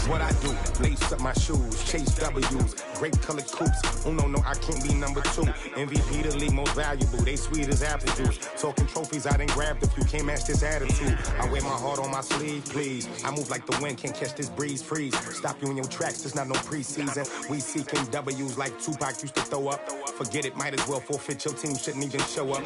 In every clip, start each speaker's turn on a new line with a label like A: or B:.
A: what I do. Lace up my shoes, chase W's, great colored coops. Oh no, I can't be number 2. MVP the league most valuable. They sweet as apple juice. Talking trophies, I done grabbed a few. Can't match this attitude. I wear my heart on my sleeve, please. I move like the wind, can't catch this breeze. Freeze. Stop you in your tracks. There's not no preseason. We seeking W's like Tupac used to throw up. Forget it, might as well forfeit. Your team shouldn't even show up.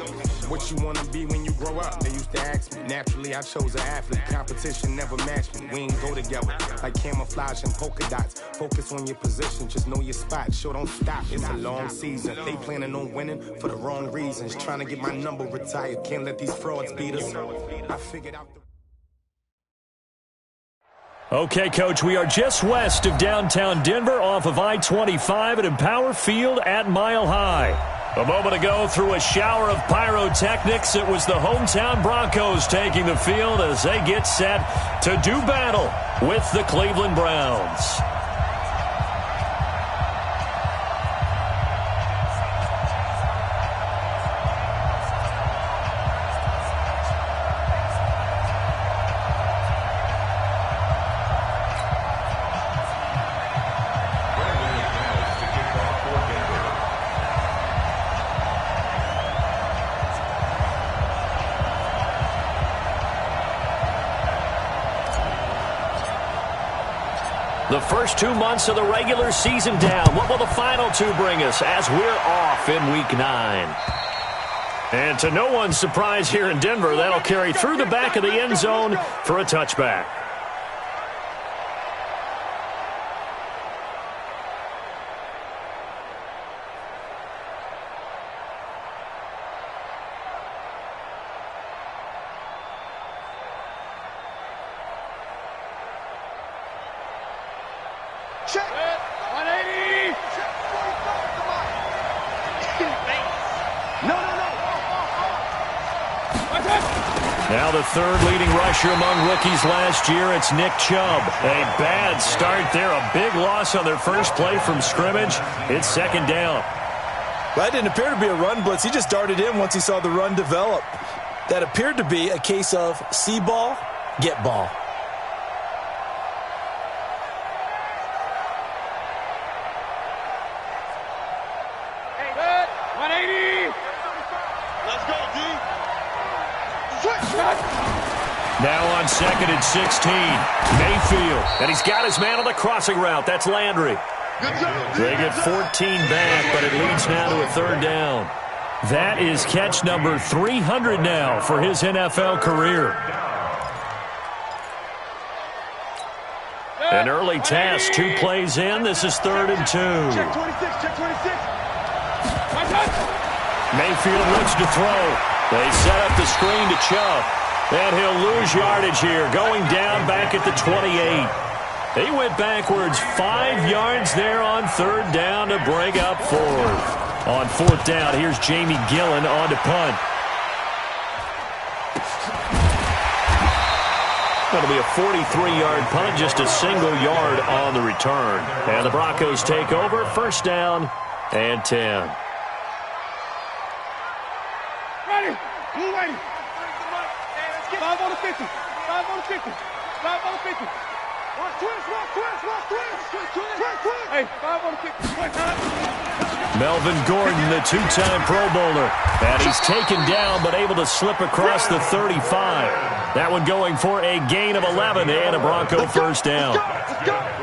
A: What you wanna be when you grow up? They used to ask me. Naturally, I chose an athlete. Competition never matched me. We ain't go together like camouflage and polka dots. Focus on your position, just know your spot. Sure, don't stop. It's a long season. They planning on winning for the wrong reasons. Trying to get my number retired. Can't let these frauds beat us. I figured out the...
B: Okay, Coach, we are just west of downtown Denver off of I-25 at Empower Field at Mile High. A moment ago, through a shower of pyrotechnics, it was the hometown Broncos taking the field as they get set to do battle with the Cleveland Browns. The first 2 months of the regular season down. What will the final 2 bring us as we're off in Week 9? And to no one's surprise here in Denver, that'll carry through the back of the end zone for a touchback.
C: Check. 180. No.
B: Now the third leading rusher among rookies last year, it's Nick Chubb. A bad start there, a big loss on their first play from scrimmage. It's second down.
D: That didn't appear to be a run blitz. He just darted in once he saw the run develop. That appeared to be a case of see ball, get ball.
B: Now on second and 16, Mayfield. And he's got his man on the crossing route. That's Landry. They get 14 back, but it leads now to a third down. That is catch number 300 now for his NFL career. An early task, 2 plays in. This is 3rd and 2.
C: Check 26, check 26.
B: Mayfield looks to throw. They set up the screen to Chubb. And he'll lose yardage here, going down back at the 28. He went backwards 5 yards there on 3rd down to bring up 4th. On 4th down, here's Jamie Gillen on to punt. That'll be a 43-yard punt, just a single yard on the return. And the Broncos take over, 1st down and 10.
C: Ready. Move ready. 5 on the 50. 5 on the 50. 5 on the 50. Twist. Hey, 5 on the 50.
B: Melvin Gordon, the 2-time Pro Bowler. And he's taken down, but able to slip across the 35. That one going for a gain of 11 and a Bronco 1st down.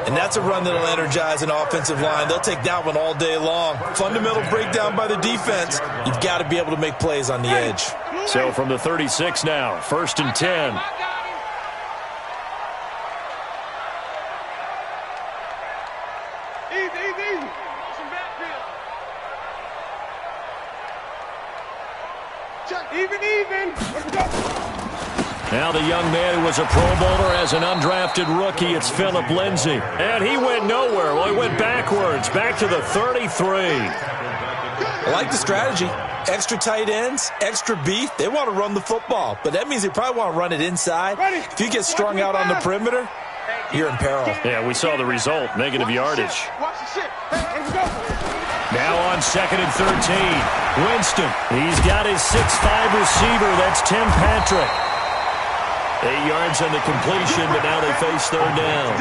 D: And that's a run that'll energize an offensive line. They'll take that one all day long. Fundamental breakdown by the defense. You've got to be able to make plays on the edge.
B: So from the 36 now, 1st and 10.
C: Easy. Some backfield. Check. Even. Let's go.
B: Now the young man who was a Pro Bowler as an undrafted rookie, it's Phillip Lindsay. And he went nowhere. Well, he went backwards, back to the 33.
D: I like the strategy. Extra tight ends, extra beef. They want to run the football, but that means they probably want to run it inside. If you get strung out on the perimeter, you're in peril.
B: Yeah, we saw the result, negative yardage. Now on 2nd and 13, Winston. He's got his 6'5 receiver. That's Tim Patrick. 8 yards on the completion, but now they face 3rd down.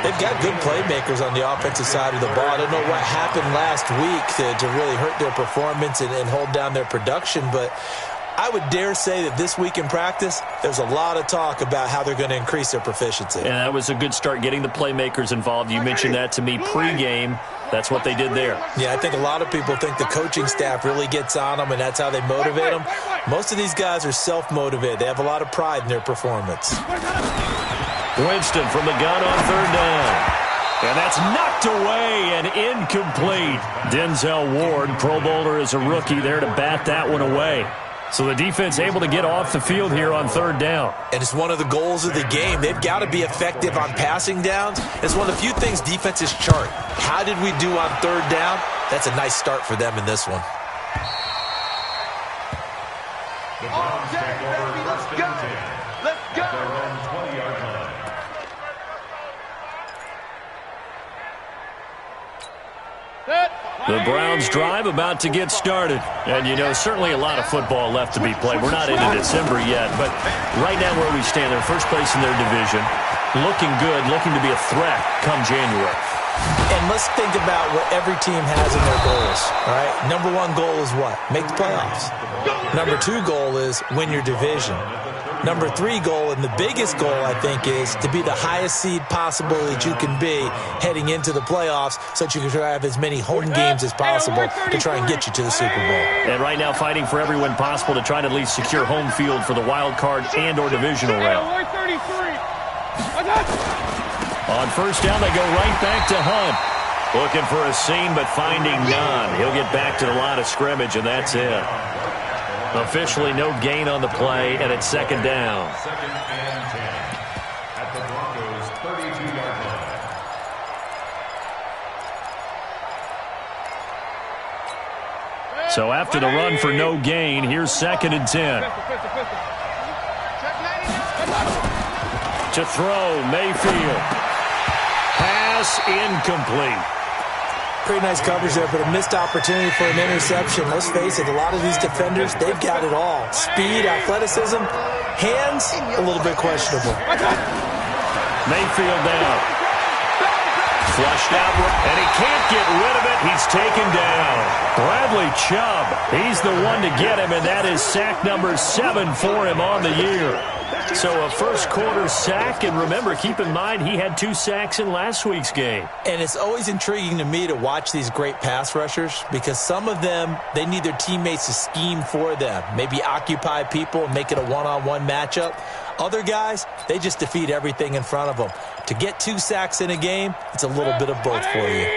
D: They've got good playmakers on the offensive side of the ball. I don't know what happened last week to really hurt their performance and hold down their production, but I would dare say that this week in practice, there's a lot of talk about how they're going to increase their proficiency.
B: And that was a good start, getting the playmakers involved. You mentioned that to me pregame. That's what they did there.
D: Yeah, I think a lot of people think the coaching staff really gets on them, and that's how they motivate them. Most of these guys are self-motivated. They have a lot of pride in their performance.
B: Winston from the gun on third down. And that's knocked away and incomplete. Denzel Ward, Pro Bowler as a rookie, there to bat that one away. So the defense able to get off the field here on third down.
D: And it's one of the goals of the game. They've got to be effective on passing downs. It's one of the few things defenses chart. How did we do on third down? That's a nice start for them in this one.
C: Let's go. Let's go.
B: The Browns drive about to get started. And, you know, certainly a lot of football left to be played. We're not into December yet, but right now where we stand, they're first place in their division. Looking good, looking to be a threat come January.
D: And let's think about what every team has in their goals, all right? Number one goal is what? Make the playoffs. Number two goal is win your division. Number three goal, and the biggest goal, I think, is to be the highest seed possible that you can be heading into the playoffs so that you can try to have as many home games as possible to try and get you to the Super Bowl.
B: And right now fighting for every win possible to try to at least secure home field for the wild card and or divisional round. On first down, they go right back to Hunt. Looking for a seam, but finding none. He'll get back to the line of scrimmage, and that's it. Officially no gain on the play, and it's second down.
E: Second and 10 at the Broncos' 32-yard line.
B: So after the run for no gain, here's second and 10. To throw, Mayfield. Pass incomplete.
D: Pretty nice coverage there, but a missed opportunity for an interception. Let's face it, a lot of these defenders, they've got it all. Speed, athleticism, hands, a little bit questionable.
B: Mayfield down. Flushed out, and he can't get rid of it. He's taken down. Bradley Chubb, he's the one to get him, and that is sack number 7 for him on the year. So a first quarter sack, and remember, keep in mind, he had 2 sacks in last week's game.
D: And it's always intriguing to me to watch these great pass rushers because some of them, they need their teammates to scheme for them, maybe occupy people and make it a one-on-one matchup. Other guys, they just defeat everything in front of them. To get 2 sacks in a game, it's a little bit of both for you.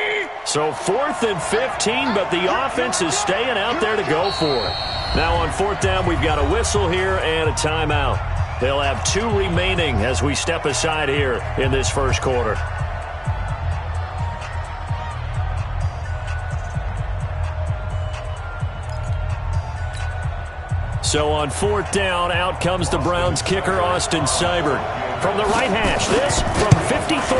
B: So 4th and 15, but the offense is staying out there to go for it. Now on 4th down, we've got a whistle here and a timeout. They'll have 2 remaining as we step aside here in this first quarter. So on 4th down, out comes the Browns kicker, Austin Seibert. From the right hash, this from 53.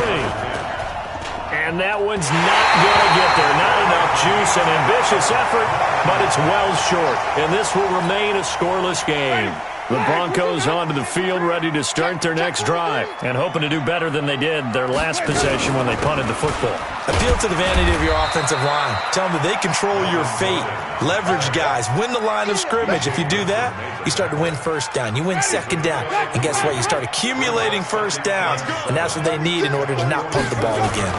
B: And that one's not going to get there. Not enough juice, an ambitious effort, but it's well short. And this will remain a scoreless game. The Broncos onto the field, ready to start their next drive, and hoping to do better than they did their last possession when they punted the football.
D: Appeal to the vanity of your offensive line. Tell them that they control your fate. Leverage guys. Win the line of scrimmage. If you do that, you start to win first down. You win second down. And guess what? You start accumulating first downs, and that's what they need in order to not punt the ball again.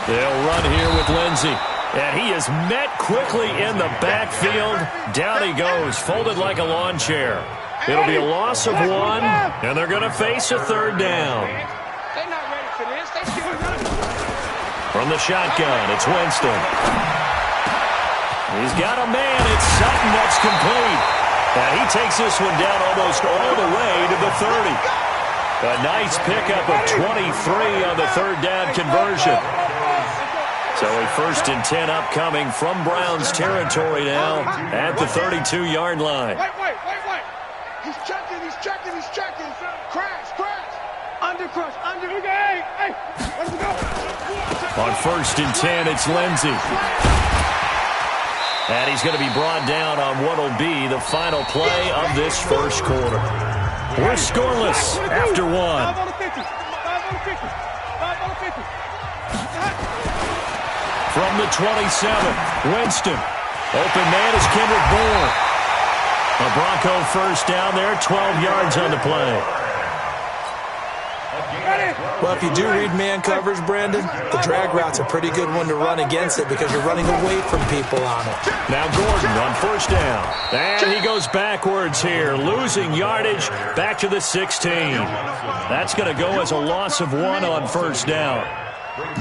B: They'll run here with Lindsey. And he is met quickly in the backfield. Down he goes, folded like a lawn chair. It'll be a loss of 1, and they're going to face a third down.
C: They're not ready for this.
B: From the shotgun, it's Winston. He's got a man. It's Sutton that's complete. And he takes this one down almost all the way to the 30. A nice pickup of 23 on the third down conversion. So a 1st and 10 upcoming from Browns territory now at the 32-yard line.
C: Wait. He's checking. Crash. Under. Hey, let's go.
B: On 1st and 10, it's Lindsey. And he's going to be brought down on what will be the final play of this first quarter. We're scoreless after 1.
C: on the 50. 5 on the 50.
B: From the 27, Winston. Open man is Kendrick Bourne. A Bronco first down there, 12 yards on the play.
D: Well, if you do read man coverage, Brandon, the drag route's a pretty good one to run against it because you're running away from people on it.
B: Now Gordon on first down. And he goes backwards here, losing yardage back to the 16. That's going to go as a loss of 1 on first down.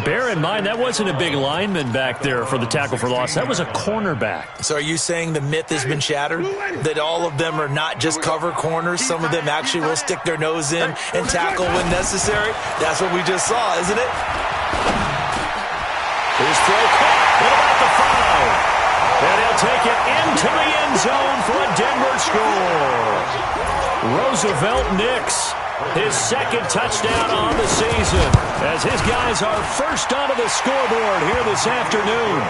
B: Bear in mind, that wasn't a big lineman back there for the tackle for loss. That was a cornerback.
D: So are you saying the myth has been shattered? That all of them are not just cover corners? Some of them actually will stick their nose in and tackle when necessary? That's what we just saw, isn't it?
B: His throw caught at about the 5. And he'll take it into the end zone for a Denver score. Roosevelt Nix. His second touchdown on the season as his guys are first onto the scoreboard here this afternoon.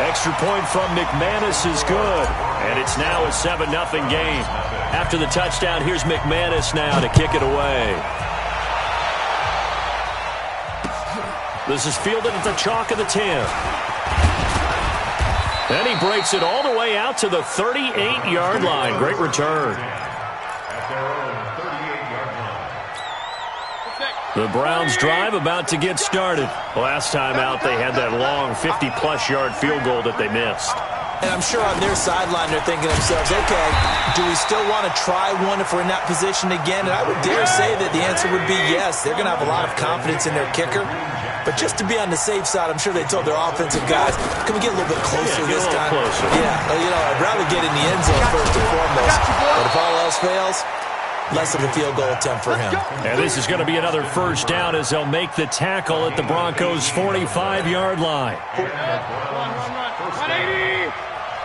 B: Extra point from McManus is good, and it's now a 7-0 game. After the touchdown, here's McManus now to kick it away. This is fielded at the chalk of the 10. And he breaks it all the way out to the 38-yard line. Great return. The Browns drive about to get started. Last time out, they had that long 50-plus yard field goal that they missed.
D: And I'm sure on their sideline they're thinking to themselves, okay, do we still want to try one if we're in that position again? And I would dare say that the answer would be yes. They're going to have a lot of confidence in their kicker. But just to be on the safe side, I'm sure they told their offensive guys, can we get a little bit closer this time?
B: Closer.
D: Yeah, you know, I'd rather get in the end zone first and foremost. But if all else fails, less of a field goal attempt for him.
B: And this is going to be another first down as they'll make the tackle at the Broncos' 45-yard line.
C: Run, 180.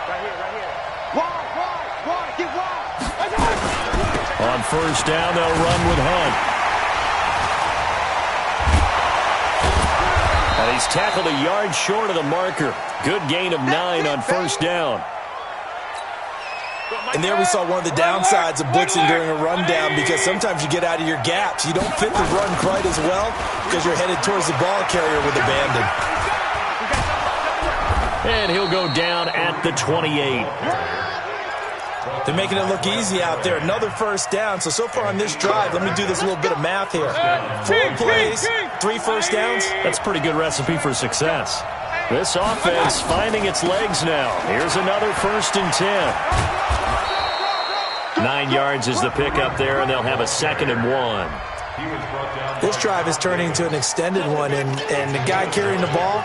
C: Right here. Wide. Get wide.
B: On first down, they'll run with Hunt. And he's tackled a yard short of the marker. Good gain of 9 on first down.
D: And there we saw one of the downsides of blitzing during a rundown because sometimes you get out of your gaps. You don't fit the run quite as well because you're headed towards the ball carrier with abandon.
B: And he'll go down at the 28.
D: They're making it look easy out there. Another first down. So far on this drive, let me do this little bit of math here. 4 plays, 3 first downs.
B: That's a pretty good recipe for success. This offense finding its legs now. Here's another 1st and 10. 9 yards is the pickup there, and they'll have a 2nd and 1.
D: This drive is turning into an extended one, and the guy carrying the ball,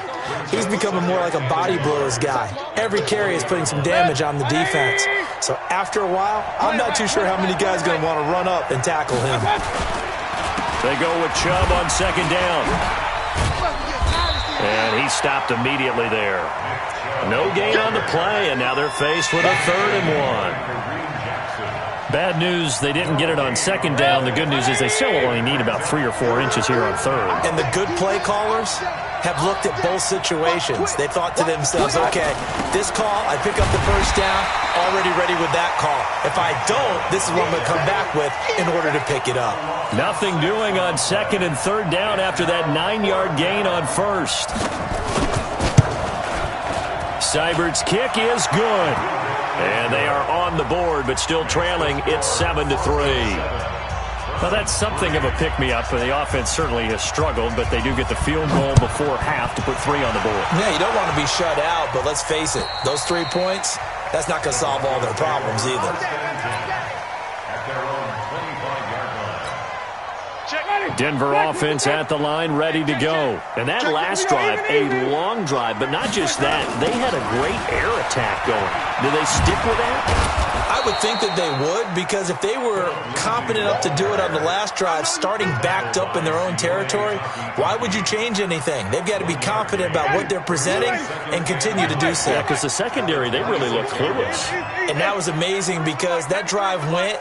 D: he's becoming more like a body blows guy. Every carry is putting some damage on the defense. So after a while, I'm not too sure how many guys are going to want to run up and tackle him.
B: They go with Chubb on 2nd down. And he stopped immediately there. No gain on the play, and now they're faced with a 3rd and 1. Bad news, they didn't get it on 2nd down. The good news is they still only need about 3 or 4 inches here on 3rd.
D: And the good play callers have looked at both situations. They thought to themselves, okay, this call, I pick up the first down, already ready with that call. If I don't, this is what I'm going to come back with in order to pick it up.
B: Nothing doing on 2nd and 3rd down after that 9-yard gain on 1st. Seibert's kick is good. And they are on the board, but still trailing. It's 7-3. Well, that's something of a pick-me-up. The offense certainly has struggled, but they do get the field goal before half to put 3 on the board.
D: Yeah, you don't want to be shut out, but let's face it. Those 3 points, that's not going to solve all their problems either.
B: Denver offense at the line, ready to go. And that last drive, a long drive, but not just that. They had a great air attack going. Do they stick with that?
D: I would think that they would, because if they were competent enough to do it on the last drive, starting backed up in their own territory, why would you change anything? They've got to be confident about what they're presenting and continue to do so.
B: Yeah, because the secondary, they really look clueless.
D: And that was amazing because that drive went,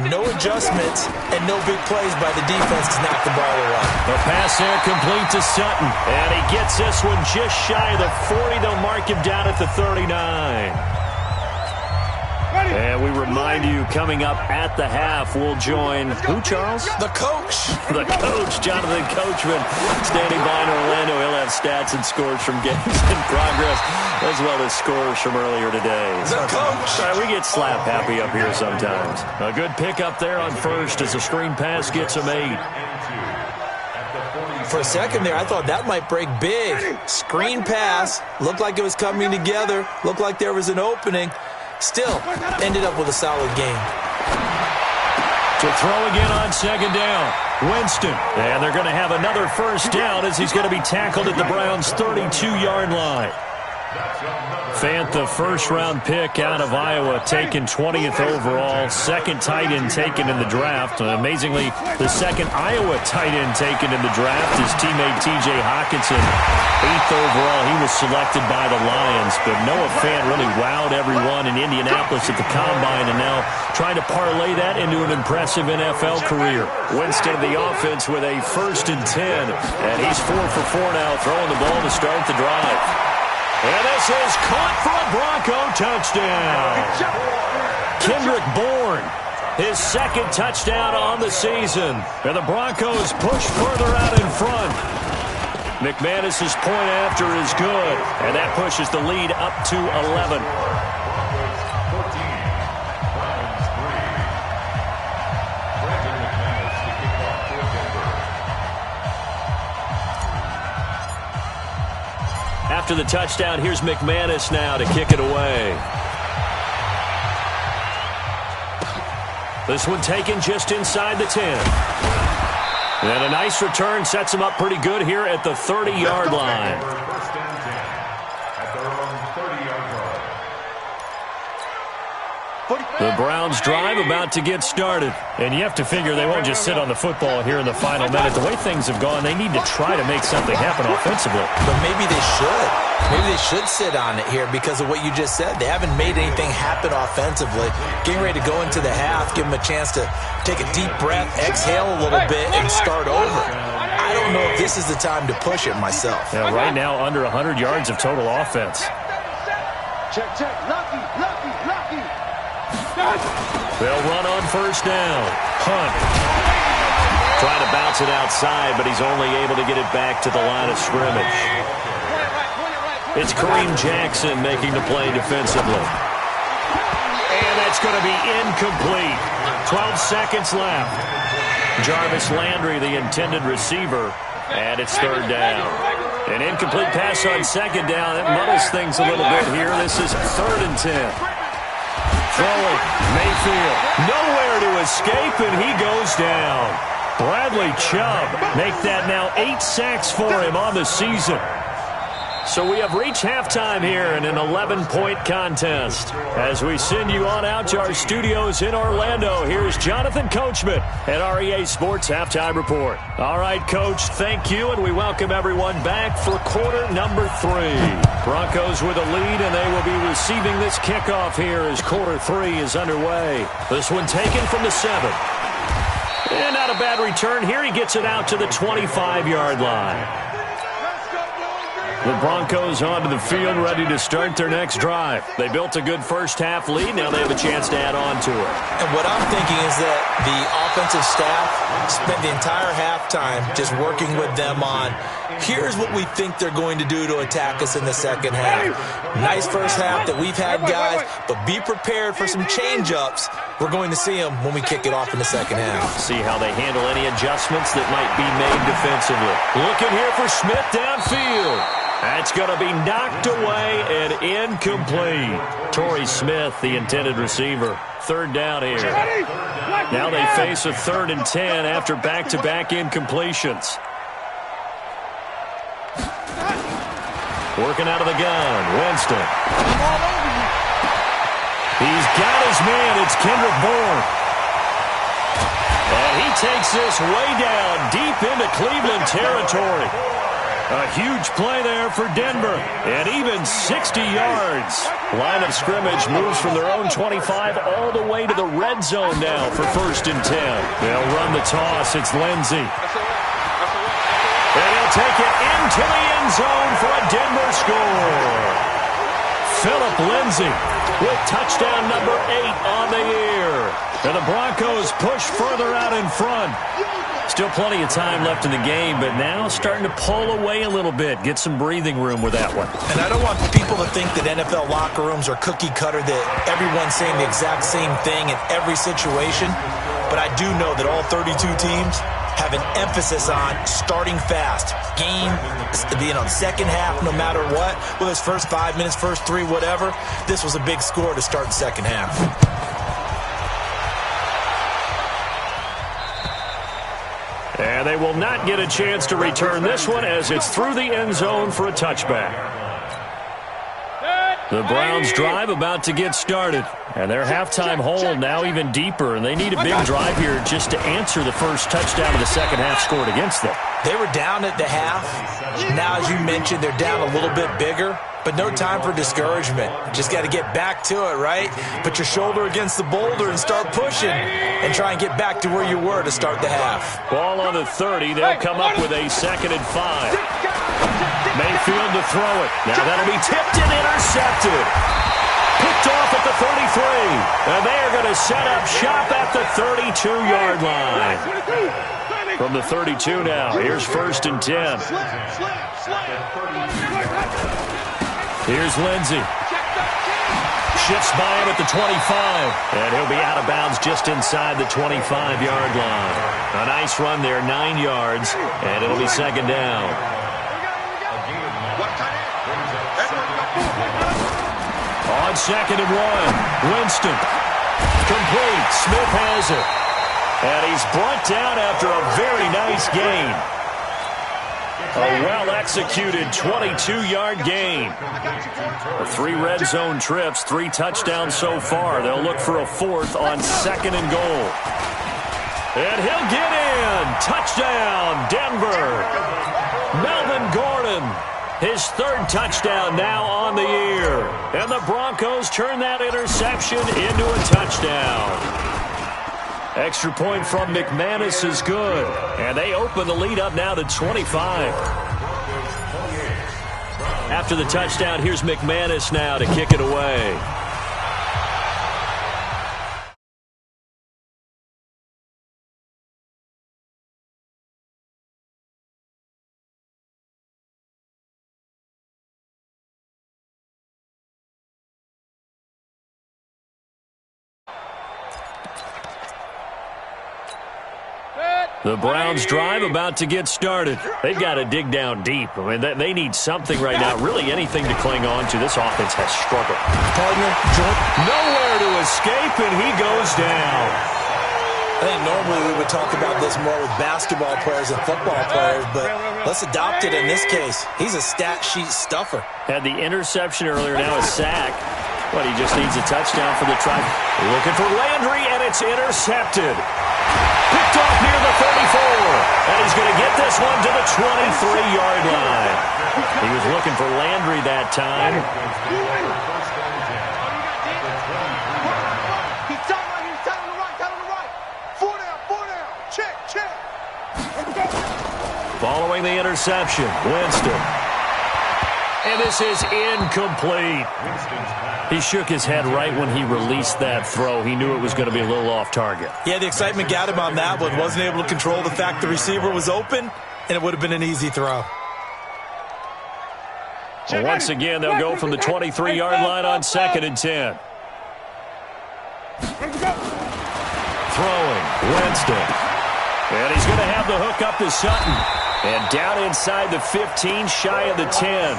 D: no adjustments, and no big plays by the defense to knock the ball away.
B: A pass there complete to Sutton, and he gets this one just shy of the 40. They'll mark him down at the 39. And we remind you, coming up at the half, we'll join who, Charles?
D: The coach.
B: The coach, Jonathan Coachman, standing by in Orlando. He'll have stats and scores from games in progress, as well as scores from earlier today.
D: The coach.
B: Sorry, we get slap happy up here sometimes. A good pick up there on first as the screen pass gets him 8.
D: For a second there, I thought that might break big. Screen pass. Looked like it was coming together. Looked like there was an opening. Still, ended up with a solid game.
B: To throw again on second down. Winston. And they're going to have another first down as he's going to be tackled at the Browns' 32-yard line. Fant, the first-round pick out of Iowa, taken 20th overall. Second tight end taken in the draft. Amazingly, the second Iowa tight end taken in the draft is teammate T.J. Hockenson. 8th overall, he was selected by the Lions. But Noah Fant really wowed everyone in Indianapolis at the Combine, and now trying to parlay that into an impressive NFL career. Winston of the offense with a 1st and 10. And he's 4 for 4 now, throwing the ball to start the drive. And this is caught for a Bronco touchdown. Kendrick Bourne, his 2nd touchdown on the season. And the Broncos push further out in front. McManus's point after is good. And that pushes the lead up to 11. After the touchdown, here's McManus now to kick it away. This one taken just inside the 10. And a nice return sets him up pretty good here at the 30-yard line.
E: First and 10 at their own 30-yard line.
B: The Browns drive about to get started. And you have to figure they won't just sit on the football here in the final minute. The way things have gone, they need to try to make something happen offensively.
D: But maybe they should. Maybe they should sit on it here because of what you just said. They haven't made anything happen offensively. Getting ready to go into the half, give them a chance to take a deep breath, exhale a little bit, and start over. I don't know if this is the time to push it myself.
B: Yeah, right now, under 100 yards of total offense.
C: Check. Lucky.
B: They'll run on first down. Hunt. Trying to bounce it outside, but he's only able to get it back to the line of scrimmage. It's Kareem Jackson making the play defensively. And that's going to be incomplete. 12 seconds left. Jarvis Landry, the intended receiver, and it's 3rd down. An incomplete pass on 2nd down. That muddles things a little bit here. This is 3rd and 10. Throwing, Mayfield, nowhere to escape, and he goes down. Bradley Chubb make that now 8 sacks for him on the season. So we have reached halftime here in an 11-point contest. As we send you on out to our studios in Orlando, here's Jonathan Coachman at REA Sports Halftime Report. All right, Coach, thank you, and we welcome everyone back for quarter number 3. Broncos with a lead, and they will be receiving this kickoff here as quarter 3 is underway. This one taken from the 7. And not a bad return here. He gets it out to the 25-yard line. The Broncos onto the field, ready to start their next drive. They built a good first-half lead. Now they have a chance to add on to it.
D: And what I'm thinking is that the offensive staff spent the entire halftime just working with them on, here's what we think they're going to do to attack us in the second half. Nice first half that we've had, guys, but be prepared for some change-ups. We're going to see them when we kick it off in the second half.
B: See how they handle any adjustments that might be made defensively. Looking here for Smith downfield. That's going to be knocked away and incomplete. Torrey Smith, the intended receiver. 3rd down here. Now they face a 3rd and 10 after back-to-back incompletions. Working out of the gun, Winston. He's got his man. It's Kendrick Bourne. And he takes this way down deep into Cleveland territory. A huge play there for Denver, and even 60 yards. Line of scrimmage moves from their own 25 all the way to the red zone now for 1st and 10. They'll run the toss. It's Lindsey. And he'll take it into the end zone for a Denver score. Phillip Lindsay with touchdown number 8 on the year. And the Broncos push further out in front. Still plenty of time left in the game, but now starting to pull away a little bit. Get some breathing room with that one.
D: And I don't want people to think that NFL locker rooms are cookie cutter, that everyone's saying the exact same thing in every situation. But I do know that all 32 teams have an emphasis on starting fast. Game, second half, no matter what. Whether it's first 5 minutes, first 3, whatever. This was a big score to start the second half.
B: And they will not get a chance to return this one as it's through the end zone for a touchback. The Browns drive about to get started. And their halftime hole now even deeper. And they need a big drive here just to answer the first touchdown of the second half scored against them.
D: They were down at the half. Now, as you mentioned, they're down a little bit bigger. But no time for discouragement. Just got to get back to it, right? Put your shoulder against the boulder and start pushing. And try and get back to where you were to start the half.
B: Ball on the 30. They'll come up with a 2nd and 5. Mayfield to throw it. Now that'll be tipped and intercepted. Picked off at the 33. And they are going to set up shop at the 32-yard line. From the 32 now, here's 1st and 10. Here's Lindsay. Shifts by him at the 25. And he'll be out of bounds just inside the 25-yard line. A nice run there, 9 yards. And it'll be 2nd down. On 2nd and 1, Winston. Complete. Smith has it. And he's brought down after a very nice gain. A well-executed 22-yard gain. 3 red zone trips, 3 touchdowns so far. They'll look for a 4th on 2nd and goal. And he'll get in. Touchdown, Denver. Melvin Gordon. His 3rd touchdown now on the year. And the Broncos turn that interception into a touchdown. Extra point from McManus is good. And they open the lead up now to 25. After the touchdown, here's McManus now to kick it away. The Browns drive about to get started. They've got to dig down deep. I mean, they need something right now, really anything to cling on to. This offense has struggled.
D: Partner,
B: nowhere to escape, and he goes down.
D: I think normally we would talk about this more with basketball players and football players, but let's adopt it in this case. He's a stat sheet stuffer.
B: Had the interception earlier, now a sack. But he just needs a touchdown for the try. Looking for Landry, and it's intercepted. Picked off near the 34. And he's going to get this one to the 23-yard line. He was looking for Landry that time. Following the interception, Winston. And this is incomplete. He shook his head right when he released that throw. He knew it was going to be a little off target.
D: Yeah, the excitement got him on that one. Wasn't able to control the fact the receiver was open, and it would have been an easy throw.
B: Well, once again, they'll go from the 23-yard line on 2nd and 10. Throwing, Winston. And he's going to have the hook up to Sutton. And down inside the 15, shy of the 10.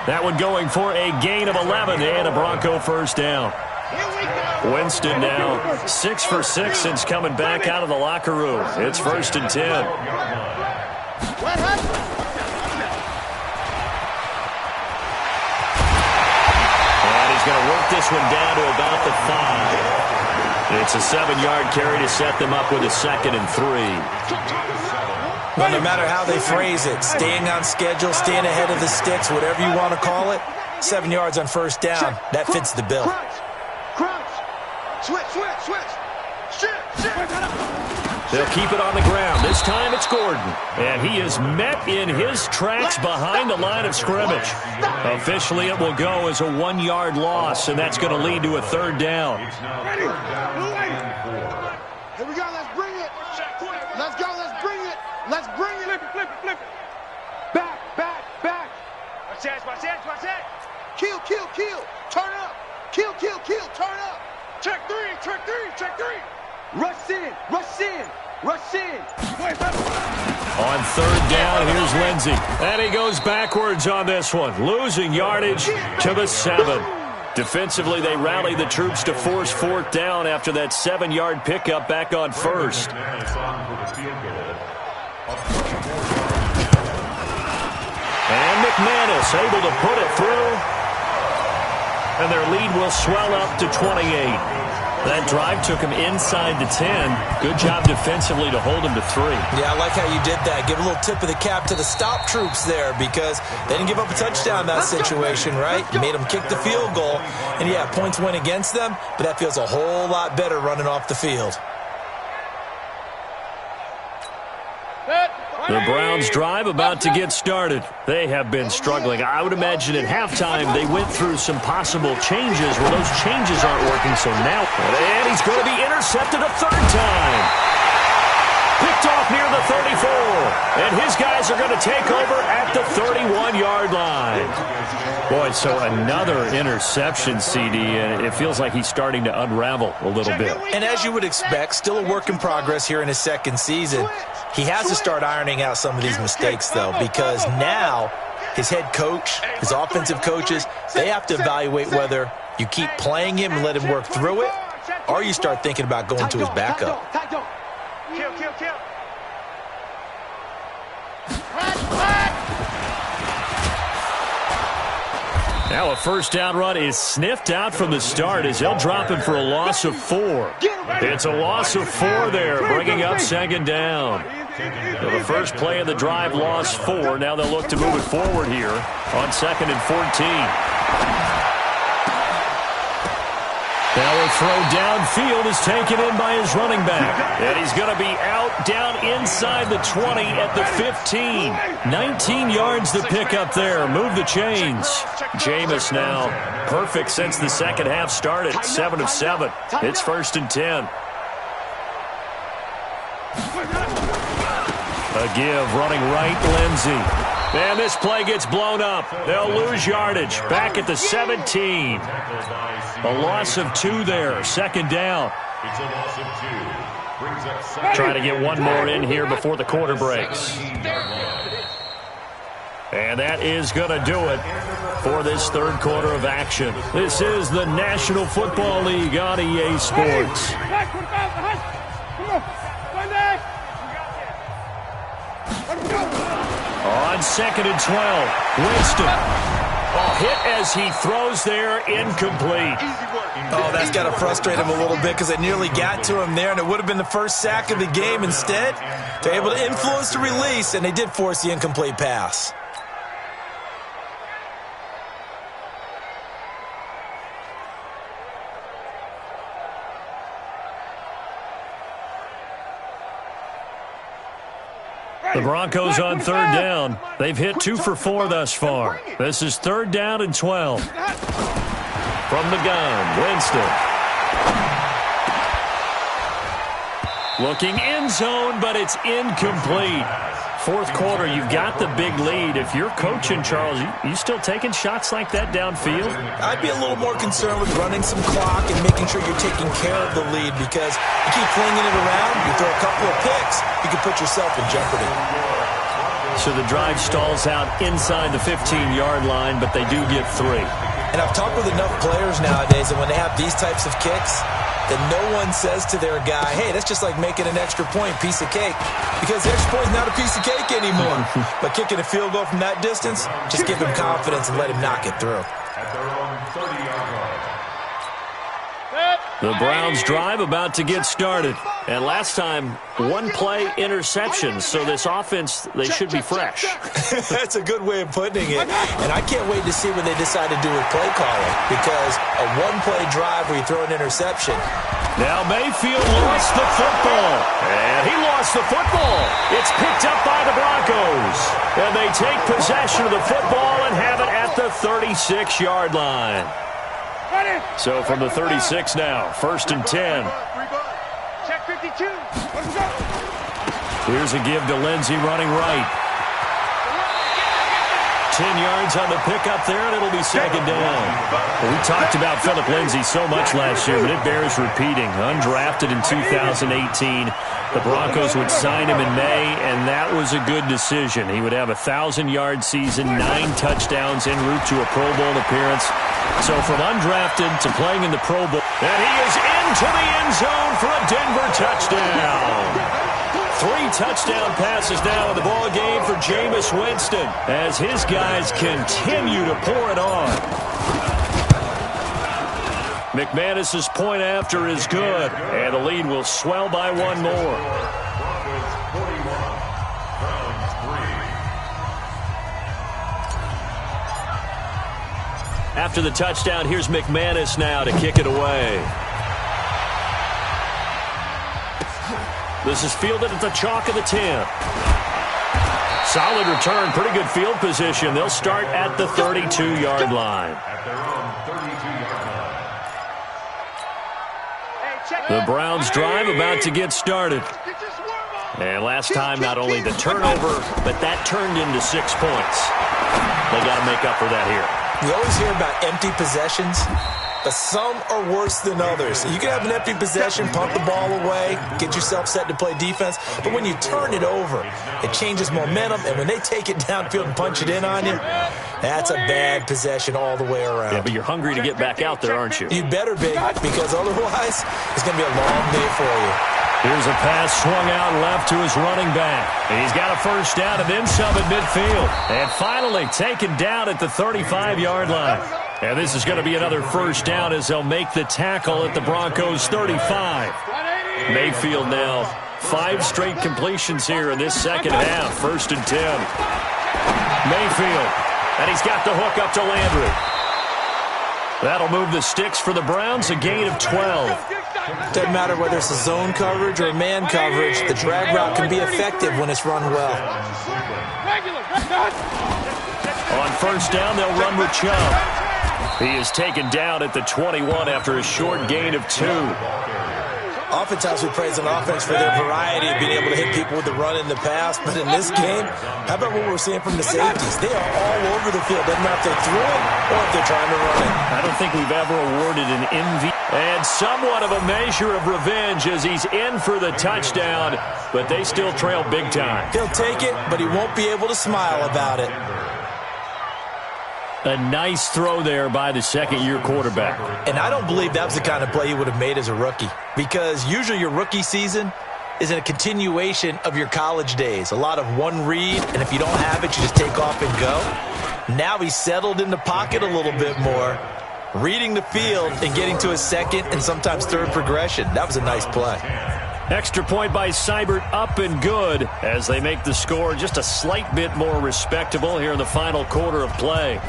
B: That one going for a gain of 11 and a Bronco first down. Winston now 6 for 6 since coming back out of the locker room. It's 1st and 10. And he's going to work this one down to about the 5. It's a 7-yard carry to set them up with a 2nd and 3.
D: Well, no matter how they phrase it, staying on schedule, staying ahead of the sticks, whatever you want to call it, 7 yards on first down, that fits the bill.
C: Switch.
B: They'll keep it on the ground. This time it's Gordon. And he is met in his tracks behind the line of scrimmage. Officially, it will go as a 1-yard loss, and that's going to lead to a 3rd down.
C: Here we go. Let's bring it. Let's go. Let's bring it. Let's bring it. Flip it. Back. Watch that. Kill. Turn up. Kill. Turn up. Check three. Rush in.
B: On 3rd down, here's Lindsey. And he goes backwards on this one, losing yardage to the 7. Defensively, they rally the troops to force 4th down after that 7-yard pickup back on 1st. And McManus able to put it through. And their lead will swell up to 28. That drive took him inside the 10. Good job defensively to hold him to 3.
D: Yeah, I like how you did that. Give a little tip of the cap to the stop troops there because they didn't give up a touchdown in that situation, right? You made them kick the field goal. And, yeah, points went against them, but that feels a whole lot better running off the field.
B: The Browns' drive about to get started. They have been struggling. I would imagine at halftime they went through some possible changes where those changes aren't working. So now, and he's going to be intercepted a 3rd time. Picked off near the 34. And his guys are going to take over at the 31-yard line. Boy, so another interception, CD, and it feels like he's starting to unravel a little bit.
D: And as you would expect, still a work in progress here in his 2nd season. He has to start ironing out some of these mistakes, though, because now his head coach, his offensive coaches, they have to evaluate whether you keep playing him and let him work through it, or you start thinking about going to his backup.
C: Kill.
B: Now a 1st down run is sniffed out from the start as they'll drop him for a loss of 4. It's a loss of 4 there, bringing up 2nd down. So the first play of the drive lost 4. Now they'll look to move it forward here on 2nd and 14. Now a throw downfield is taken in by his running back. And he's going to be out down inside the 20 at the 15. 19 yards to pick up there. Move the chains. Jameis now perfect since the 2nd half started. 7 of 7. It's 1st and 10. A give running right, Lindsey. And this play gets blown up. They'll lose yardage. Back at the 17. A loss of 2 there. 2nd down.
E: It's a loss of 2. Brings up 2nd.
B: Trying to get one more in here before the quarter breaks. And that is going to do it for this 3rd quarter of action. This is the National Football League on EA Sports. On 2nd and 12, Winston. Hit as he throws there, incomplete.
D: Oh, that's got to frustrate him a little bit because they nearly got to him there, and it would have been the first sack of the game. Instead, they're able to influence the release, and they did force the incomplete pass.
B: The Broncos on 3rd down. They've hit 2 for 4 thus far. This is 3rd down and 12. From the gun, Winston. Looking end zone, but it's incomplete. 4th quarter, you've got the big lead. If you're coaching, Charles, you still taking shots like that downfield?
D: I'd be a little more concerned with running some clock and making sure you're taking care of the lead because you keep flinging it around, you throw a couple of picks, you can put yourself in jeopardy.
B: So the drive stalls out inside the 15-yard line, but they do get 3.
D: And I've talked with enough players nowadays that when they have these types of kicks, that no one says to their guy, hey, that's just like making an extra point, piece of cake. Because the extra point is not a piece of cake anymore. But kicking a field goal from that distance, just give him confidence and let him knock it through.
E: At their own 30-yard line.
B: The Browns drive about to get started. And last time, 1-play interception. So this offense, they should be fresh.
D: That's a good way of putting it. And I can't wait to see what they decide to do with play calling. Because a 1-play drive where you throw an interception,
B: Now Mayfield lost the football. And he lost the football. It's picked up by the Broncos. And they take possession of the football and have it at the 36-yard line. So from the 36 now, 1st and 10.
C: Check 52. Let's go.
B: Here's a give to Lindsey running right. 10 yards on the pickup there, and it'll be 2nd down. Well, we talked about Philip Lindsey so much last year, but it bears repeating. Undrafted in 2018. The Broncos would sign him in May, and that was a good decision. He would have a 1,000-yard season, 9 touchdowns en route to a Pro Bowl appearance. So from undrafted to playing in the Pro Bowl, and he is into the end zone for a Denver touchdown. 3 touchdown passes now in the ball game for Jameis Winston as his guys continue to pour it on. McManus's point after is good, and the lead will swell by 1 more. After the touchdown, here's McManus now to kick it away. This is fielded at the chalk of the 10. Solid return, pretty good field position. They'll start at the 32-yard line. The Browns drive about to get started. And last time, not only the turnover, but that turned into 6 points. They got to make up for that here.
D: You always hear about empty possessions, but some are worse than others. You can have an empty possession, pump the ball away, get yourself set to play defense, but when you turn it over, it changes momentum, and when they take it downfield and punch it in on you, that's a bad possession all the way around.
B: Yeah, but you're hungry to get back out there, aren't you?
D: You better be, because otherwise, it's going to be a long day for you.
B: Here's a pass swung out left to his running back. He's got a 1st down and then some at midfield. And finally taken down at the 35-yard line. And this is going to be another 1st down as they'll make the tackle at the Broncos' 35. Mayfield now 5 straight completions here in this 2nd half. 1st and 10. Mayfield. And he's got the hook up to Landry. That'll move the sticks for the Browns, a gain of 12.
D: Doesn't matter whether it's a zone coverage or man coverage, the drag route can be effective when it's run well.
B: On 1st down, they'll run with Chubb. He is taken down at the 21 after a short gain of 2.
D: Oftentimes we praise an offense for their variety of being able to hit people with the run in the pass, but in this game, how about what we're seeing from the safeties? They are all over the field. Doesn't matter if they're throwing or if they're trying to run it.
B: I don't think we've ever awarded an MVP. And somewhat of a measure of revenge as he's in for the touchdown, but they still trail big time.
D: He'll take it, but he won't be able to smile about it.
B: A nice throw there by the 2nd-year quarterback.
D: And I don't believe that was the kind of play he would have made as a rookie, because usually your rookie season is a continuation of your college days. A lot of one read, and if you don't have it, you just take off and go. Now he's settled in the pocket a little bit more, reading the field and getting to a 2nd and sometimes 3rd progression. That was a nice play.
B: Extra point by Seibert, up and good as they make the score just a slight bit more respectable here in the final quarter of play.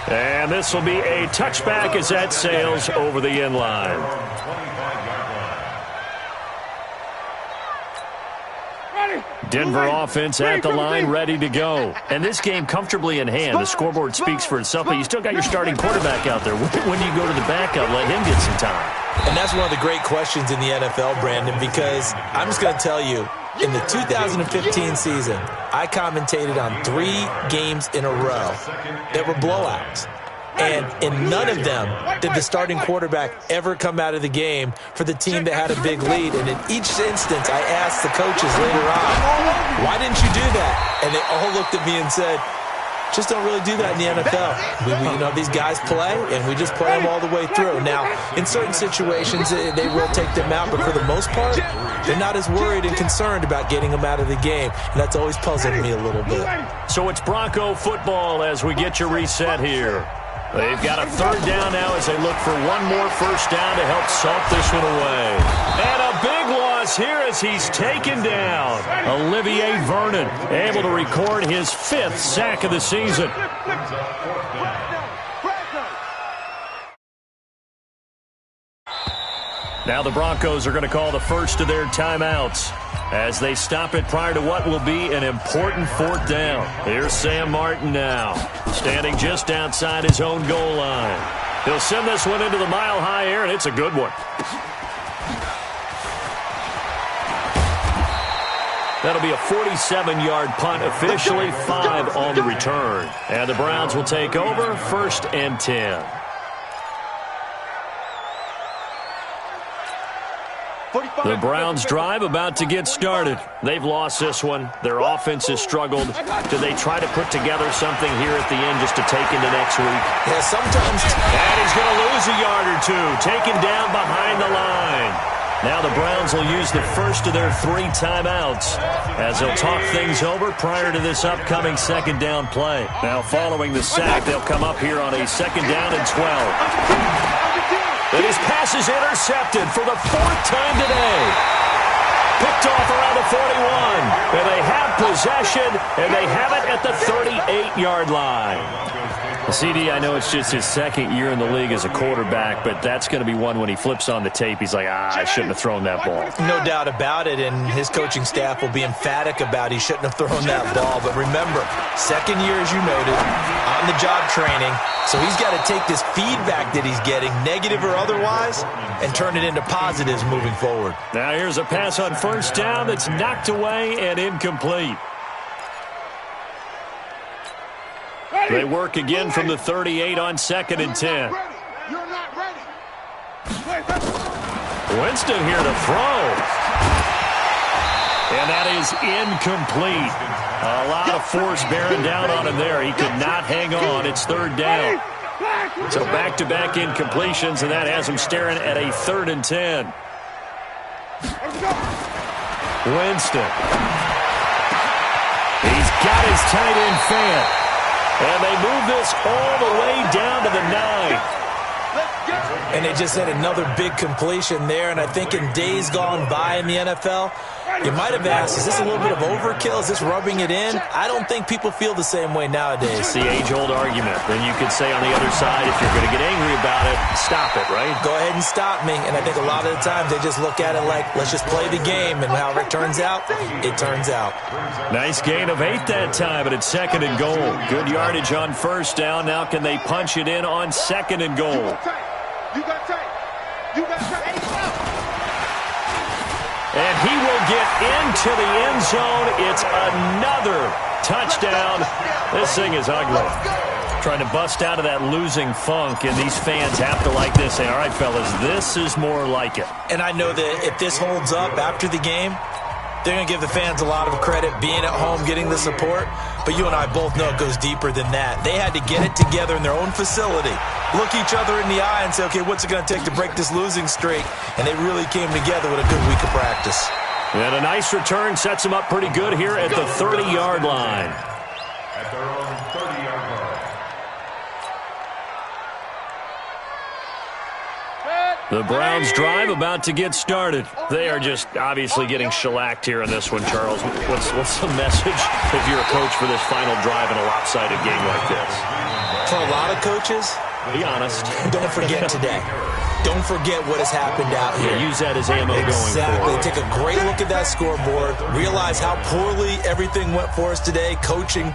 B: And this will be a touchback as that sails over the end line. Denver offense at the line, ready to go. And this game comfortably in hand. The scoreboard speaks for itself, but you still got your starting quarterback out there. When do you go to the backup, let him get some time?
D: And that's one of the great questions in the NFL, Brandon, because I'm just going to tell you, in the 2015 season, I commentated on 3 games in a row that were blowouts. And in none of them did the starting quarterback ever come out of the game for the team that had a big lead. And in each instance, I asked the coaches later on, why didn't you do that? And they all looked at me and said, just don't really do that in the NFL. These guys play, and we just play them all the way through. Now, in certain situations, they will take them out, but for the most part, they're not as worried and concerned about getting them out of the game, and that's always puzzled me a little bit.
B: So it's Bronco football as we get you reset here. They've got a 3rd down now as they look for one more 1st down to help salt this one away. And a big loss here as he's taken down. Olivier Vernon able to record his 5th sack of the season. Now the Broncos are going to call the first of their timeouts as they stop it prior to what will be an important fourth down. Here's Sam Martin now, standing just outside his own goal line. He'll send this one into the mile-high air, and it's a good one. That'll be a 47-yard punt, officially 5 on the return. And the Browns will take over, 1st and 10. The Browns drive about to get started. They've lost this one. Their offense has struggled. Do they try to put together something here at the end just to take into next week?
D: Yeah, sometimes.
B: And he's going to lose a yard or two. Taken down behind the line. Now the Browns will use the first of their 3 timeouts as they'll talk things over prior to this upcoming second down play. Now following the sack, they'll come up here on a 2nd down and 12. And his pass is intercepted for the 4th time today. Picked off around the 41. And they have possession, and they have it at the 38-yard line. CD, I know it's just his 2nd year in the league as a quarterback, but that's going to be one when he flips on the tape, he's like, I shouldn't have thrown that ball.
D: No doubt about it, and his coaching staff will be emphatic about he shouldn't have thrown that ball. But remember, 2nd year, as you noted, on-the-job training, so he's got to take this feedback that he's getting, negative or otherwise, and turn it into positives moving forward.
B: Now here's a pass on 1st down that's knocked away and incomplete. They work again from the 38 on 2nd and 10.
C: You're not ready.
B: Winston here to throw. And that is incomplete. A lot of force bearing down on him there. He could not hang on. It's 3rd down. So back-to-back incompletions, and that has him staring at a 3rd and 10. Winston. He's got his tight end fan. And they move this all the way down to the 9.
D: And they just had another big completion there. And I think in days gone by in the NFL, you might have asked, is this a little bit of overkill? Is this rubbing it in? I don't think people feel the same way nowadays.
B: It's the age-old argument. Then you could say on the other side, if you're going to get angry about it, stop it, right?
D: Go ahead and stop me. And I think a lot of the times they just look at it like, let's just play the game. And however it turns out, it turns out.
B: Nice gain of 8 that time, but it's 2nd and goal. Good yardage on 1st down. Now can they punch it in on 2nd and goal?
C: You got tape. You got tape.
B: And he will get into the end zone. It's another touchdown. This thing is ugly. Trying to bust out of that losing funk, and these fans have to like this. Say, all right, fellas, this is more like it.
D: And I know that if this holds up after the game, they're going to give the fans a lot of credit being at home, getting the support. But you and I both know it goes deeper than that. They had to get it together in their own facility, look each other in the eye and say, okay, what's it going to take to break this losing streak? And they really came together with a good week of practice.
B: And a nice return sets them up pretty good here at the 30-yard line.
E: At their own 30-yard line.
B: The Browns drive about to get started. They are just obviously getting shellacked here in this one, Charles. What's the message if you're a coach for this final drive in a lopsided game like this?
D: For a lot of coaches,
B: be honest.
D: Don't forget today. Don't forget what has happened out here.
B: Yeah, use that as ammo going forward.
D: Take a great look at that scoreboard. Realize how poorly everything went for us today. Coaching.